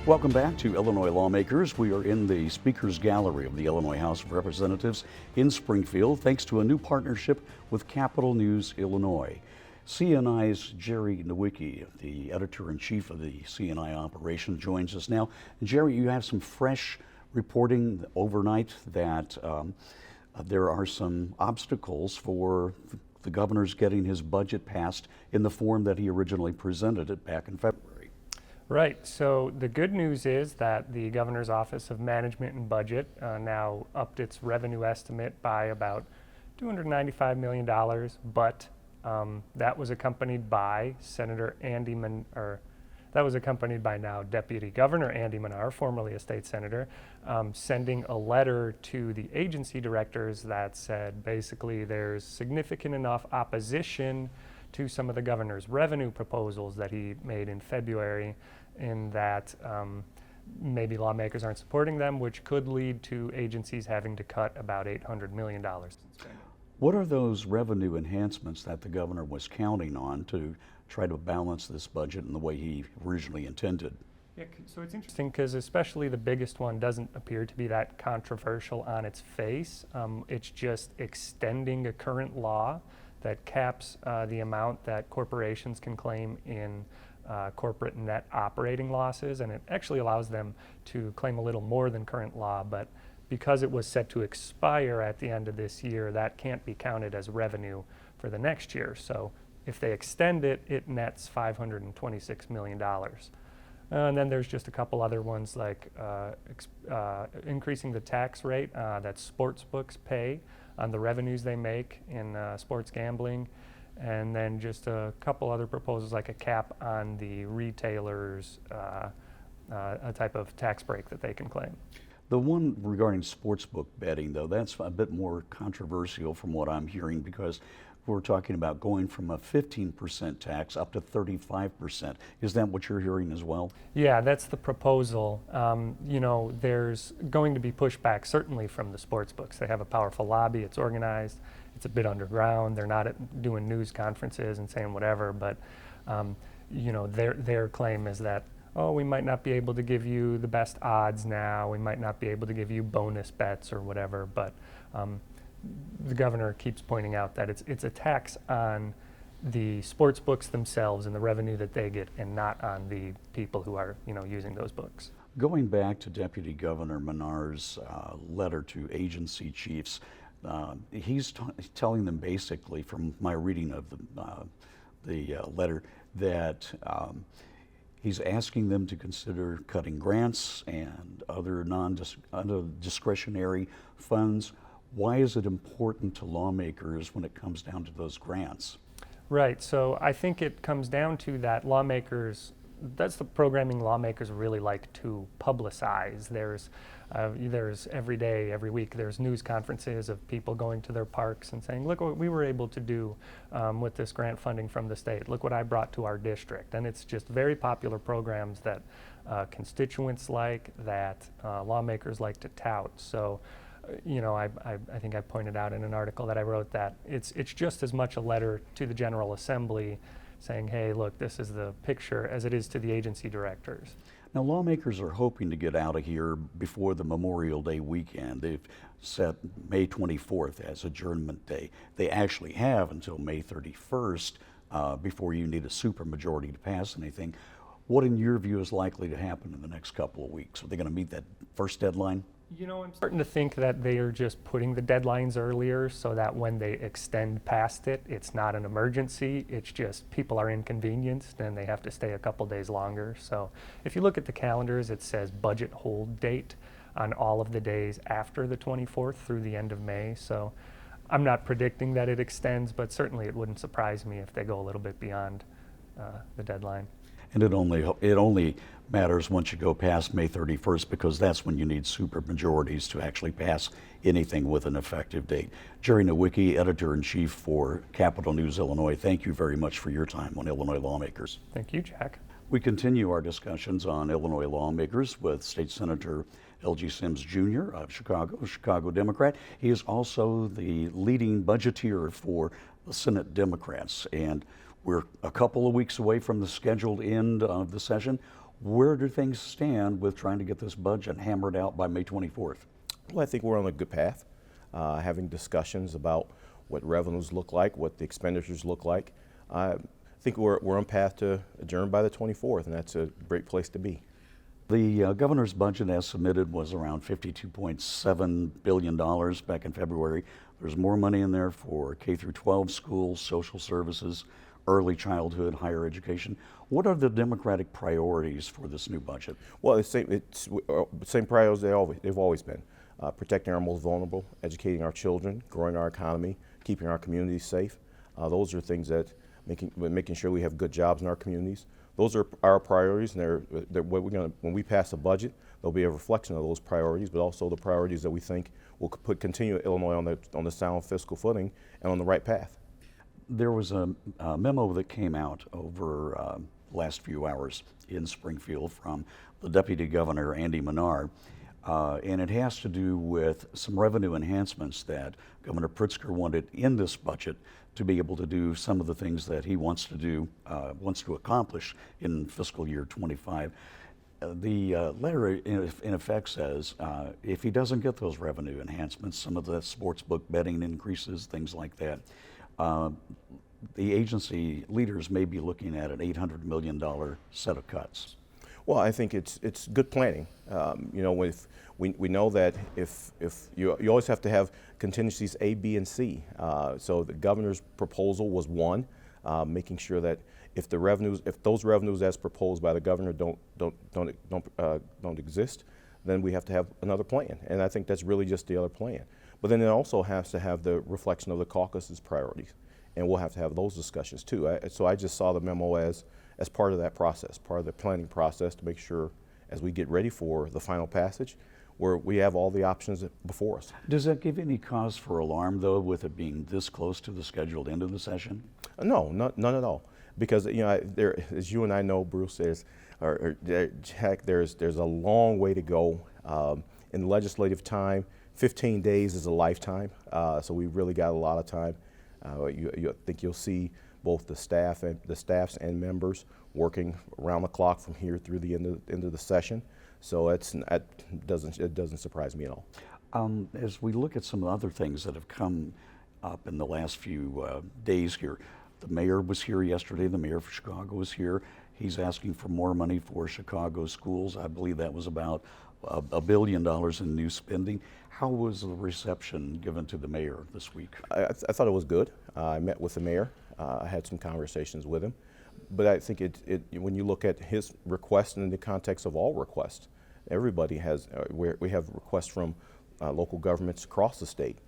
Welcome back to Illinois Lawmakers. We are in the Speaker's Gallery of the Illinois House of Representatives in Springfield, thanks to a new partnership with Capital News Illinois. CNI's Jerry Nowicki, the editor-in-chief of the CNI operation, joins us now. Jerry, you have some fresh reporting overnight that there are some obstacles for the governor's getting his budget passed in the form that he originally presented it back in February. Right. So the good news is that the Governor's Office of Management and Budget now upped its revenue estimate by about $295 million, but that was accompanied by now Deputy Governor Andy Manar, formerly a state senator, sending a letter to the agency directors that said basically there's significant enough opposition to some of the governor's revenue proposals that he made in February, in that maybe lawmakers aren't supporting them, which could lead to agencies having to cut about $800 million. What are those revenue enhancements that the governor was counting on to try to balance this budget in the way he originally intended? Yeah, so it's interesting because especially the biggest one doesn't appear to be that controversial on its face. It's just extending a current law that caps the amount that corporations can claim in corporate net operating losses, and it actually allows them to claim a little more than current law, but because it was set to expire at the end of this year, that can't be counted as revenue for the next year. So if they extend it, it nets $526 million. And then there's just a couple other ones like increasing the tax rate that sports books pay on the revenues they make in sports gambling, and then just a couple other proposals like a cap on the retailers, a type of tax break that they can claim. The one regarding sportsbook betting, though, that's a bit more controversial from what I'm hearing, because we're talking about going from a 15% tax up to 35%. Is that what you're hearing as well? Yeah, that's the proposal. You know, there's going to be pushback certainly from the sports books. They have a powerful lobby, it's organized, it's a bit underground, they're not doing news conferences and saying whatever, but you know, their claim is that, oh, we might not be able to give you the best odds now, we might not be able to give you bonus bets or whatever, but the governor keeps pointing out that it's a tax on the sports books themselves and the revenue that they get, and not on the people who are, you know, using those books. Going back to Deputy Governor Manar's letter to agency chiefs, he's telling them basically, from my reading of the letter, that he's asking them to consider cutting grants and other discretionary funds. Why is it important to lawmakers when it comes down to those grants? Right, so I think it comes down to that lawmakers, that's the programming lawmakers really like to publicize. There's every day, every week, there's news conferences of people going to their parks and saying, look what we were able to do with this grant funding from the state. Look what I brought to our district. And it's just very popular programs that constituents like, that lawmakers like to tout. So, you know, I think I pointed out in an article that I wrote that it's just as much a letter to the General Assembly saying, hey, look, this is the picture, as it is to the agency directors. Now, lawmakers are hoping to get out of here before the Memorial Day weekend. They've set May 24th as adjournment day. They actually have until May 31st before you need a supermajority to pass anything. What, in your view, is likely to happen in the next couple of weeks? Are they going to meet that first deadline? You know, I'm starting to think that they are just putting the deadlines earlier so that when they extend past it, it's not an emergency. It's just people are inconvenienced and they have to stay a couple days longer. So if you look at the calendars, it says budget hold date on all of the days after the 24th through the end of May. So I'm not predicting that it extends, but certainly it wouldn't surprise me if they go a little bit beyond the deadline. And it only matters once you go past May 31st, because that's when you need supermajorities to actually pass anything with an effective date. Jerry Nowicki, Editor-in-Chief for Capital News Illinois, thank you very much for your time on Illinois Lawmakers. Thank you, Jack. We continue our discussions on Illinois Lawmakers with State Senator Elgie Sims Jr. of Chicago, a Chicago Democrat. He is also the leading budgeteer for the Senate Democrats, and we're a couple of weeks away from the scheduled end of the session. Where do things stand with trying to get this budget hammered out by May 24th? Well, I think we're on a good path, having discussions about what revenues look like, what the expenditures look like. I think we're on path to adjourn by the 24th, and that's a great place to be. The governor's budget as submitted was around $52.7 billion back in February. There's more money in there for K through 12 schools, social services, early childhood, higher education. What are the Democratic priorities for this new budget? Well, it's same priorities they've always been. Protecting our most vulnerable, educating our children, growing our economy, keeping our communities safe. Those are things that making sure we have good jobs in our communities. Those are our priorities, and they're what when we pass a budget, there'll be a reflection of those priorities, but also the priorities that we think will continue Illinois on the sound fiscal footing and on the right path. There was a memo that came out over last few hours in Springfield from the Deputy Governor, Andy Menard, and it has to do with some revenue enhancements that Governor Pritzker wanted in this budget to be able to do some of the things that he wants to do, wants to accomplish in fiscal year 25. The letter in effect says if he doesn't get those revenue enhancements, some of the sports book betting increases, things like that, the agency leaders may be looking at an $800 million set of cuts. Well, I think it's good planning. You know, we know that if you always have to have contingencies A, B, and C. So the governor's proposal was one, making sure that if those revenues as proposed by the governor don't exist, then we have to have another plan. And I think that's really just the other plan. But then it also has to have the reflection of the caucus's priorities, and we'll have to have those discussions too. So I just saw the memo as part of that process, part of the planning process, to make sure as we get ready for the final passage, where we have all the options before us. Does that give any cause for alarm, though, with it being this close to the scheduled end of the session? No, none at all. Because as you and I know, Bruce, Jack, there's a long way to go. In legislative time, 15 days is a lifetime, so we really got a lot of time. I think you'll see both the staffs and members working around the clock from here through the end of the session. So it doesn't surprise me at all. As we look at some other things that have come up in the last few days here, the mayor was here yesterday. The mayor of Chicago was here. He's asking for more money for Chicago schools. I believe that was about $1 billion in new spending. How was the reception given to the mayor this week? I thought it was good. I met with the mayor. I had some conversations with him. But I think when you look at his request in the context of all requests, everybody has, we have requests from local governments across the state,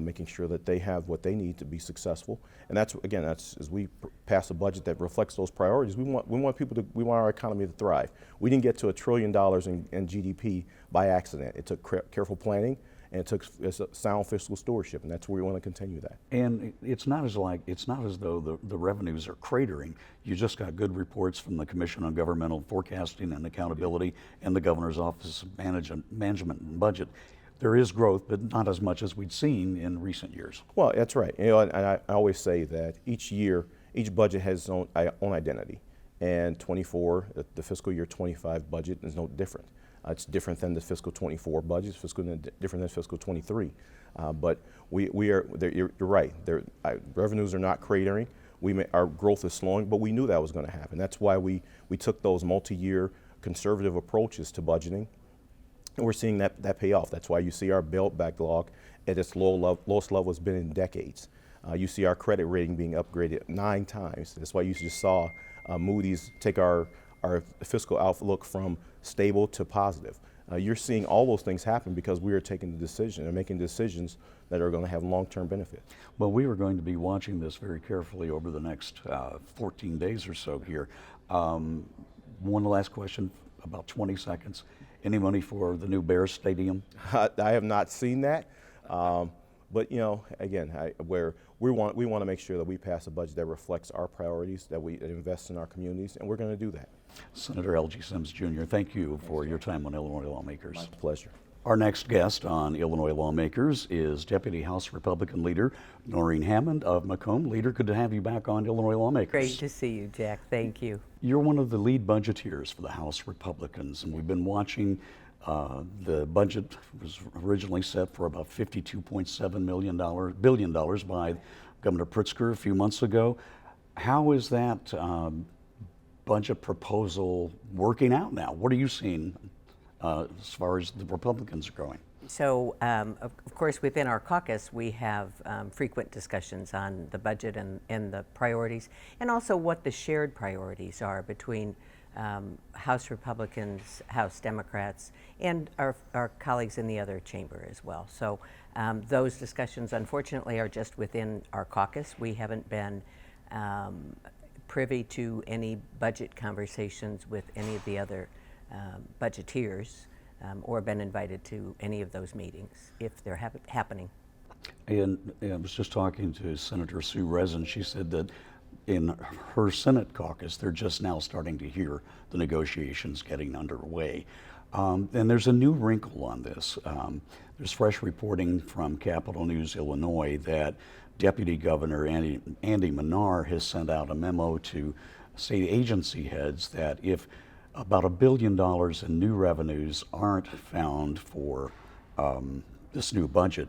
making sure that they have what they need to be successful. And that's as we pass a budget that reflects those priorities, we want our economy to thrive. We didn't get to $1 trillion in GDP by accident. It took careful planning, and it took sound fiscal stewardship, and that's where we want to continue that. And it's not as though the revenues are cratering. You just got good reports from the Commission on Governmental Forecasting and Accountability and the Governor's Office of Management and Budget. There is growth, but not as much as we'd seen in recent years. Well, that's right. And I always say that each year, each budget has its own identity. And the fiscal year 25 budget is no different. It's different than the fiscal 24 budget. It's different than fiscal 23. But you're right. Revenues are not cratering. Our growth is slowing, but we knew that was going to happen. That's why we took those multi-year conservative approaches to budgeting. And we're seeing that pay off. That's why you see our bill backlog at its lowest level it's been in decades. You see our credit rating being upgraded 9 times. That's why you just saw Moody's take our fiscal outlook from stable to positive. You're seeing all those things happen because we are taking the decision and making decisions that are going to have long-term benefit. Well, we are going to be watching this very carefully over the next 14 days or so here. One last question, about 20 seconds. Any money for the new Bears Stadium? I have not seen that, but again, we want to make sure that we pass a budget that reflects our priorities, that we invest in our communities, and we're going to do that. Senator Elgie Sims Jr., thank you for your time on Illinois Lawmakers. My pleasure. Our next guest on Illinois Lawmakers is Deputy House Republican Leader Noren Hammond of Macomb. Leader, good to have you back on Illinois Lawmakers. Great to see you, Jack. Thank you. You're one of the lead budgeteers for the House Republicans, and we've been watching the budget was originally set for about $52.7 billion by Governor Pritzker a few months ago. How is that budget proposal working out now? What are you seeing as far as the Republicans are going? So, of course, within our caucus, we have frequent discussions on the budget and the priorities, and also what the shared priorities are between House Republicans, House Democrats, and our colleagues in the other chamber as well. So those discussions, unfortunately, are just within our caucus. We haven't been privy to any budget conversations with any of the other budgeteers or been invited to any of those meetings if they're happening. And I was just talking to Senator Sue Rezin. She said that in her Senate caucus, they're just now starting to hear the negotiations getting underway. And there's a new wrinkle on this. There's fresh reporting from Capitol News, Illinois, that Deputy Governor Andy Manar has sent out a memo to state agency heads that if about $1 billion in new revenues aren't found for this new budget,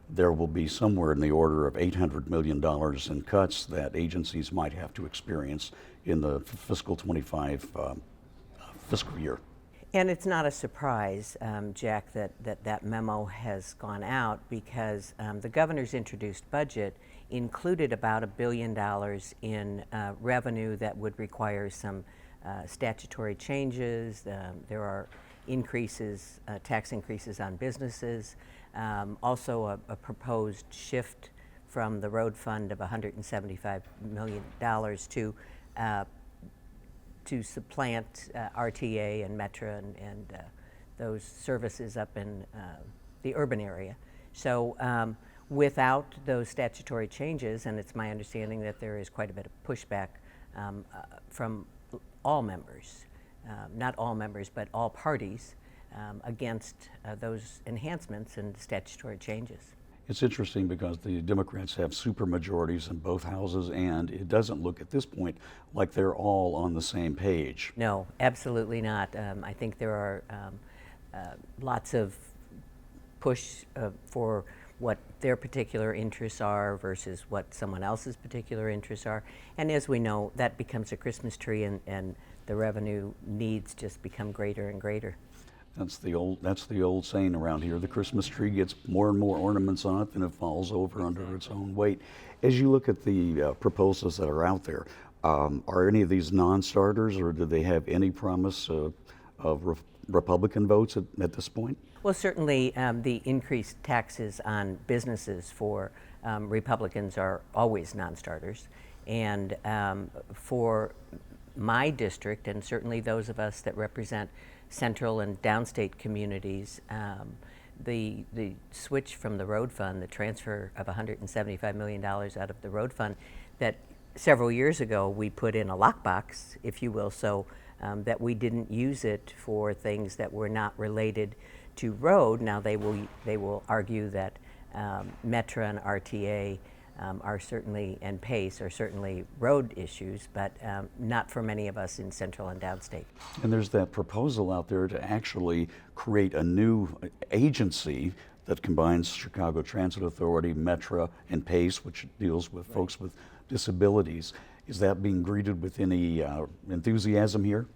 there will be somewhere in the order of $800 million in cuts that agencies might have to experience in the fiscal 25 fiscal year. And it's not a surprise, Jack, that memo has gone out because the governor's introduced budget included about $1 billion in revenue that would require some statutory changes. There are increases, tax increases on businesses. Also a proposed shift from the road fund of $175 million to supplant RTA and Metra and those services up in the urban area. So without those statutory changes, and it's my understanding that there is quite a bit of pushback from all members, not all members, but all parties, against those enhancements and statutory changes. It's interesting because the Democrats have supermajorities in both houses, and it doesn't look at this point like they're all on the same page. No, absolutely not. I think there are lots of push for what their particular interests are versus what someone else's particular interests are. And as we know, that becomes a Christmas tree, and the revenue needs just become greater and greater. That's the old saying around here. The Christmas tree gets more and more ornaments on it than it falls over under its own weight. As you look at the proposals that are out there, are any of these non-starters, or do they have any promise of Republican votes at this point? Well, certainly the increased taxes on businesses for Republicans are always non-starters. And for my district, and certainly those of us that represent central and downstate communities, the switch from the road fund, the transfer of $175 million out of the road fund that several years ago we put in a lockbox, if you will, so that we didn't use it for things that were not related to road. Now they will argue that Metra and RTA are certainly, and PACE are certainly road issues, but not for many of us in central and downstate. And there's that proposal out there to actually create a new agency that combines Chicago Transit Authority, Metra, and PACE, which deals with folks with disabilities. Is that being greeted with any enthusiasm here?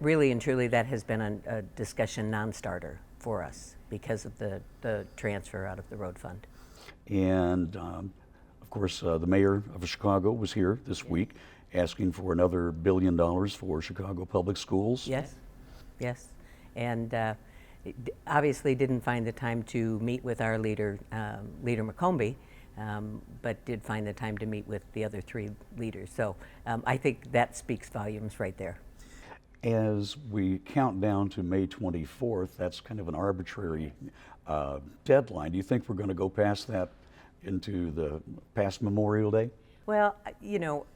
Really and truly, that has been a discussion non-starter for us because of the transfer out of the road fund. And of course, the mayor of Chicago was here this week asking for another $1 billion for Chicago public schools. Yes, yes. And obviously didn't find the time to meet with our leader, Leader McCombie, but did find the time to meet with the other three leaders. So I think that speaks volumes right there. As we count down to May 24th, that's kind of an arbitrary deadline. Do you think we're going to go past that into the past Memorial Day? Well, you know,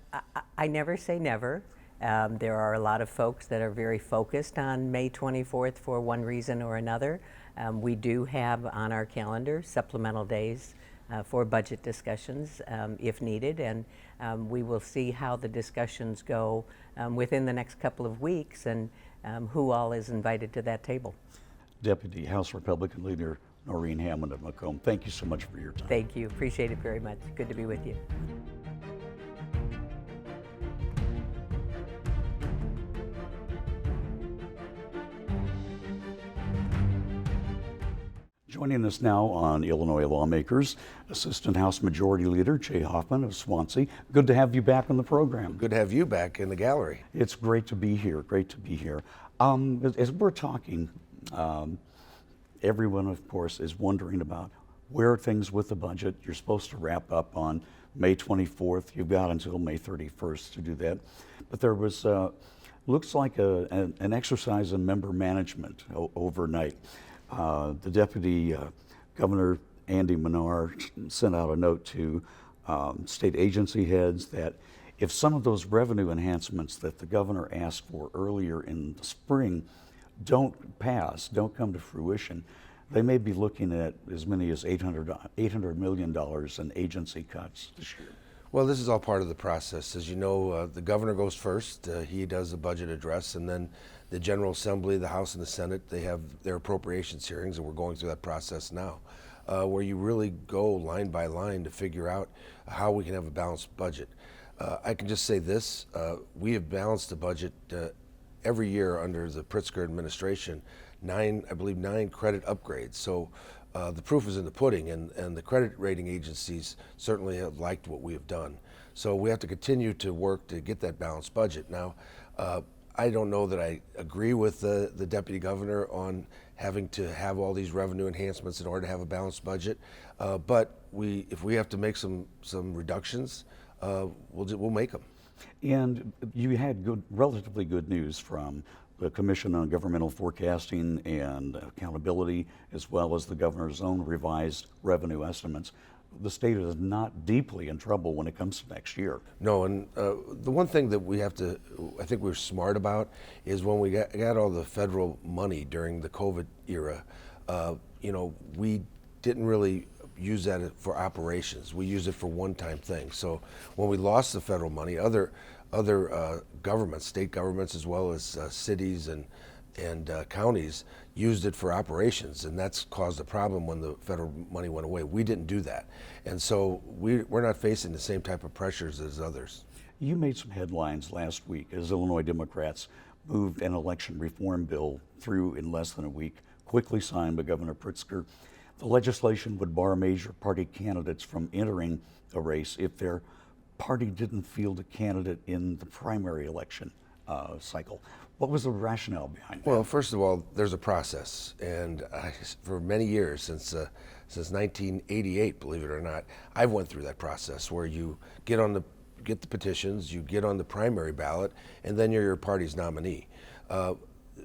I never say never. There are a lot of folks that are very focused on May 24th for one reason or another. We do have on our calendar supplemental days for budget discussions if needed, and we will see how the discussions go within the next couple of weeks and who all is invited to that table. Deputy House Republican Leader Noren Hammond of Macomb, thank you so much for your time. Thank you. Appreciate it very much. Good to be with you. Joining us now on Illinois Lawmakers, Assistant House Majority Leader Jay Hoffman of Swansea. Good to have you back on the program. Good to have you back in the gallery. It's great to be here. Great to be here. As we're talking, everyone, of course, is wondering about where are things with the budget. You're supposed to wrap up on May 24th. You've got until May 31st to do that. But there was, looks like an exercise in member management overnight. The Deputy Governor, Andy Menard, sent out a note to state agency heads that if some of those revenue enhancements that the governor asked for earlier in the spring don't pass, don't come to fruition, they may be looking at as many as $800 million in agency cuts this year. Well, this is all part of the process. As you know, the governor goes first. He does the budget address, and then the General Assembly, the House and the Senate, they have their appropriations hearings, and we're going through that process now, where you really go line by line to figure out how we can have a balanced budget. I can just say this, we have balanced the budget every year under the Pritzker administration, I believe nine credit upgrades. So the proof is in the pudding, and the credit rating agencies certainly have liked what we have done. So we have to continue to work to get that balanced budget. Now, I don't know that I agree with the deputy governor on having to have all these revenue enhancements in order to have a balanced budget, but if we have to make some reductions, we'll make them. And you had relatively good news from the Commission on Governmental Forecasting and Accountability, as well as the governor's own revised revenue estimates. The state is not deeply in trouble when it comes to next year. No, and the one thing that we have to, I think we're smart about, is when we got all the federal money during the COVID era, we didn't really use that for operations. We used it for one-time things. So when we lost the federal money, other governments, state governments as well as cities and counties used it for operations, and that's caused a problem when the federal money went away. We didn't do that, and so we're not facing the same type of pressures as others. You made some headlines last week as Illinois Democrats moved an election reform bill through in less than a week, quickly signed by Governor Pritzker. The legislation would bar major party candidates from entering a race if their party didn't field a candidate in the primary election cycle. What was the rationale behind that? Well, first of all, there's a process, and for many years, since 1988, believe it or not, I've went through that process where you get the petitions, you get on the primary ballot, and then you're your party's nominee.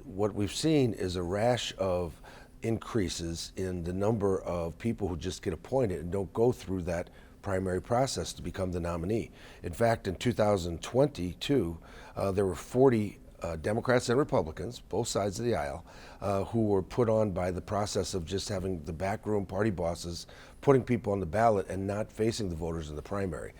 What we've seen is a rash of increases in the number of people who just get appointed and don't go through that primary process to become the nominee. In fact, in 2022, there were 40 Democrats and Republicans, both sides of the aisle, who were put on by the process of just having the backroom party bosses putting people on the ballot and not facing the voters in the primary.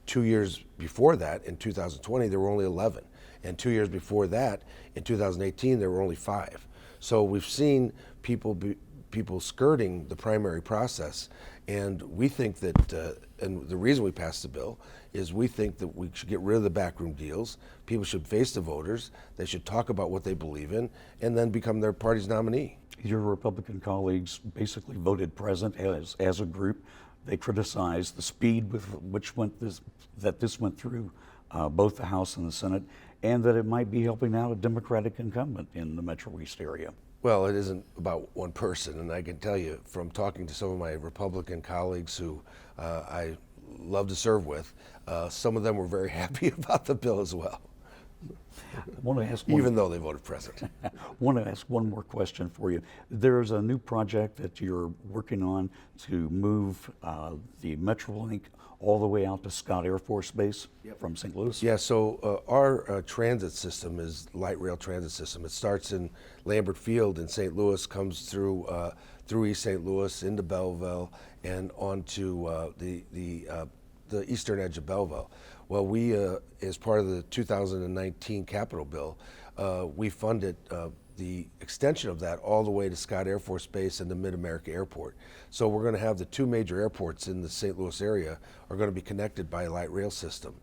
2 years before that, in 2020, there were only 11. And 2 years before that, in 2018, there were only 5. So we've seen people skirting the primary process, and we think that, and the reason we passed the bill is we think that we should get rid of the backroom deals. People should face the voters. They should talk about what they believe in, and then become their party's nominee. Your Republican colleagues basically voted present as a group. They criticized the speed with which this went through both the House and the Senate, and that it might be helping out a Democratic incumbent in the Metro East area. Well, it isn't about one person, and I can tell you from talking to some of my Republican colleagues who I love to serve with, some of them were very happy about the bill as well. I want to ask even though they voted present. I want to ask one more question for you. There's a new project that you're working on to move the Metrolink all the way out to Scott Air Force Base from St. Louis? Yeah, so our transit system is light rail transit system. It starts in Lambert Field in St. Louis, comes through East St. Louis into Belleville and onto the eastern edge of Belleville. Well, we, as part of the 2019 Capital Bill, we funded the extension of that all the way to Scott Air Force Base and the Mid-America Airport. So we're going to have the two major airports in the St. Louis area are going to be connected by a light rail system.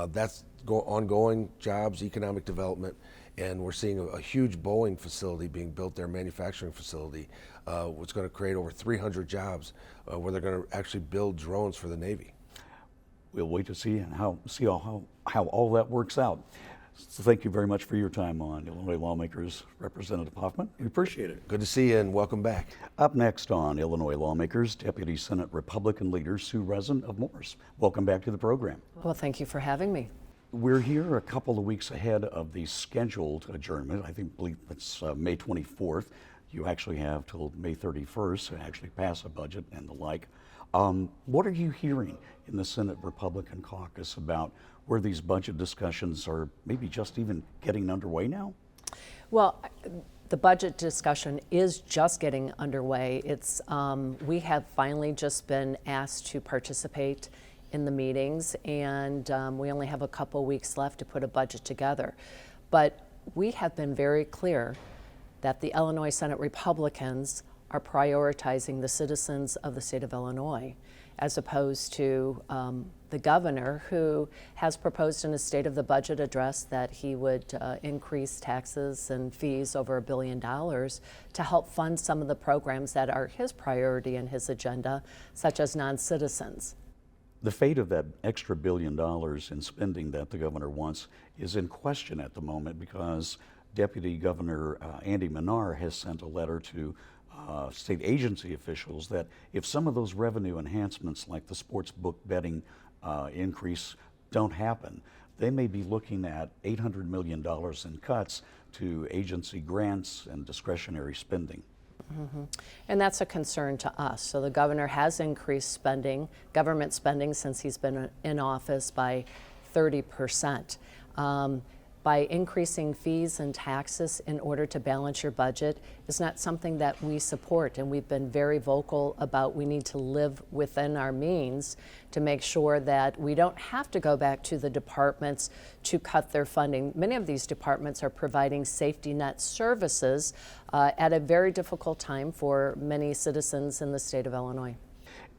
That's ongoing jobs, economic development, and we're seeing a huge Boeing facility being built there, manufacturing facility, which is going to create over 300 jobs where they're going to actually build drones for the Navy. We'll wait to see how all that works out. So thank you very much for your time on Illinois Lawmakers, Representative Hoffman. We appreciate it. Good to see you and welcome back. Up next on Illinois Lawmakers, Deputy Senate Republican leader Sue Rezin of Morris. Welcome back to the program. Well, thank you for having me. We're here a couple of weeks ahead of the scheduled adjournment. I believe it's May 24th. You actually have till May 31st to actually pass a budget and the like. What are you hearing in the Senate Republican caucus about where these budget discussions are maybe just even getting underway now? Well, the budget discussion is just getting underway. It's we have finally just been asked to participate in the meetings, and we only have a couple weeks left to put a budget together. But we have been very clear that the Illinois Senate Republicans are prioritizing the citizens of the state of Illinois, as opposed to the governor, who has proposed in his State of the Budget address that he would increase taxes and fees over $1 billion to help fund some of the programs that are his priority in his agenda, such as non-citizens. The fate of that extra $1 billion in spending that the governor wants is in question at the moment because Deputy Governor Andy Manar has sent a letter to state agency officials that if some of those revenue enhancements like the sports book betting increase don't happen, they may be looking at $800 million in cuts to agency grants and discretionary spending. Mm-hmm. And that's a concern to us. So the governor has increased spending, government spending, since he's been in office by 30%. By increasing fees and taxes in order to balance your budget is not something that we support, and we've been very vocal about we need to live within our means to make sure that we don't have to go back to the departments to cut their funding. Many of these departments are providing safety net services at a very difficult time for many citizens in the state of Illinois.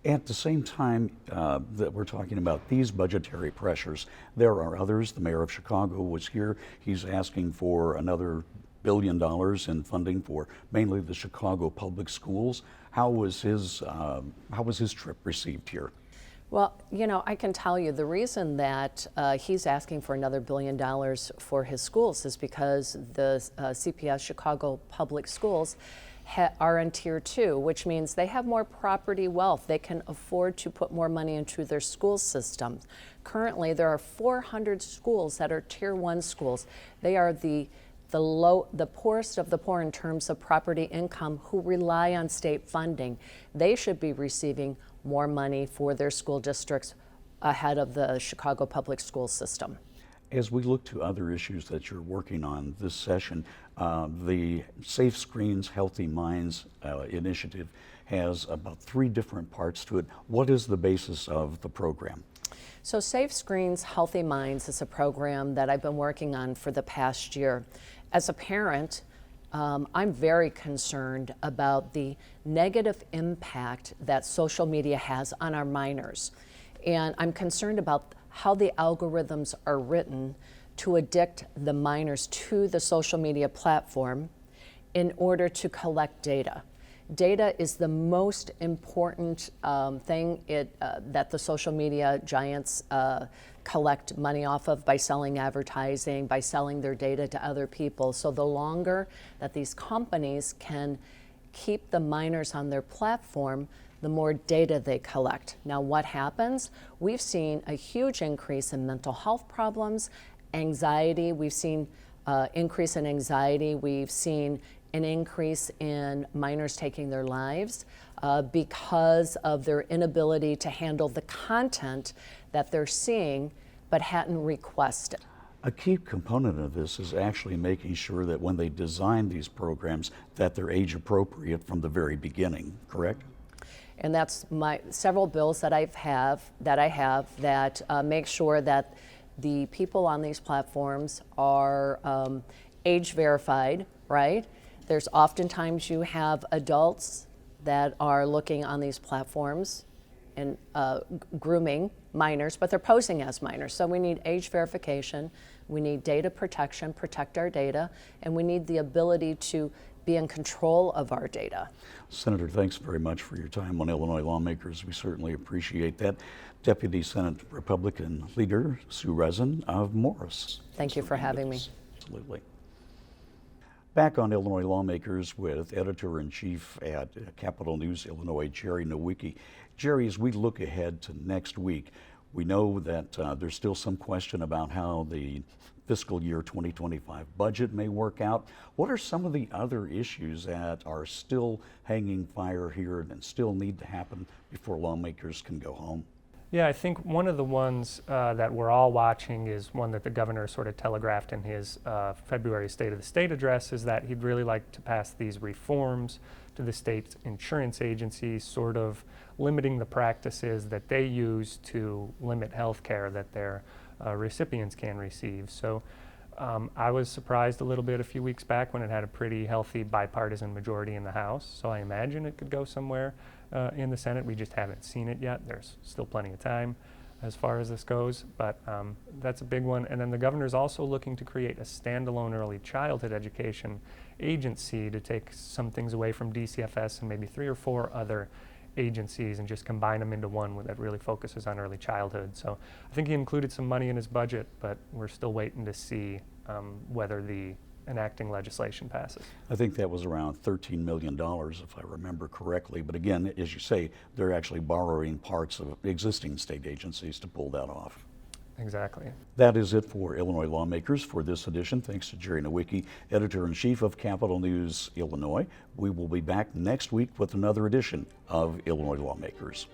At the same time that we're talking about these budgetary pressures, there are others. The mayor of Chicago was here. He's asking for another $1 billion in funding for mainly the Chicago public schools. How was his trip received here? Well, you know, I can tell you the reason that he's asking for another $1 billion for his schools is because the CPS Chicago public schools are in Tier 2, which means they have more property wealth. They can afford to put more money into their school system. Currently, there are 400 schools that are Tier 1 schools. They are the poorest of the poor in terms of property income who rely on state funding. They should be receiving more money for their school districts ahead of the Chicago public school system. As we look to other issues that you're working on this session, the Safe Screens, Healthy Minds initiative has about 3 different parts to it. What is the basis of the program? So Safe Screens, Healthy Minds is a program that I've been working on for the past year. As a parent, I'm very concerned about the negative impact that social media has on our minors. And I'm concerned about how the algorithms are written to addict the minors to the social media platform in order to collect data. Data is the most important thing that the social media giants collect money off of by selling advertising, by selling their data to other people. So the longer that these companies can keep the minors on their platform, the more data they collect. Now what happens? We've seen a huge increase in mental health problems, anxiety. We've seen increase in anxiety. We've seen an increase in minors taking their lives. because of their inability to handle the content that they're seeing but hadn't requested. A key component of this is actually making sure that when they design these programs that they're age appropriate from the very beginning, correct? And that's my several bills that I have that make sure that the people on these platforms are age verified, right? There's oftentimes you have adults that are looking on these platforms and grooming minors, but they're posing as minors. So we need age verification, we need data protection, protect our data, and we need the ability to be in control of our data. Senator, thanks very much for your time on Illinois Lawmakers. We certainly appreciate that. Deputy Senate Republican Leader Sue Rezin of Morris. Thank you for having me. Absolutely. Back on Illinois Lawmakers with Editor-in-Chief at Capital News Illinois, Jerry Nowicki. Jerry, as we look ahead to next week, we know that there's still some question about how the fiscal year 2025 budget may work out. What are some of the other issues that are still hanging fire here and still need to happen before lawmakers can go home? Yeah, I think one of the ones that we're all watching is one that the governor sort of telegraphed in his February State of the State address, is that he'd really like to pass these reforms to the state's insurance agencies, sort of limiting the practices that they use to limit health care that their recipients can receive. So I was surprised a little bit a few weeks back when it had a pretty healthy bipartisan majority in the House, so I imagine it could go somewhere in the Senate. We just haven't seen it yet. There's still plenty of time as far as this goes, but that's a big one. And then the governor's also looking to create a standalone early childhood education agency to take some things away from DCFS and maybe 3 or 4 other agencies and just combine them into one that really focuses on early childhood. So I think he included some money in his budget, but we're still waiting to see whether the enacting legislation passes. I think that was around $13 million, if I remember correctly. But again, as you say, they're actually borrowing parts of existing state agencies to pull that off. Exactly. That is it for Illinois Lawmakers for this edition. Thanks to Jerry Nowicki, Editor-in-Chief of Capital News Illinois. We will be back next week with another edition of Illinois Lawmakers.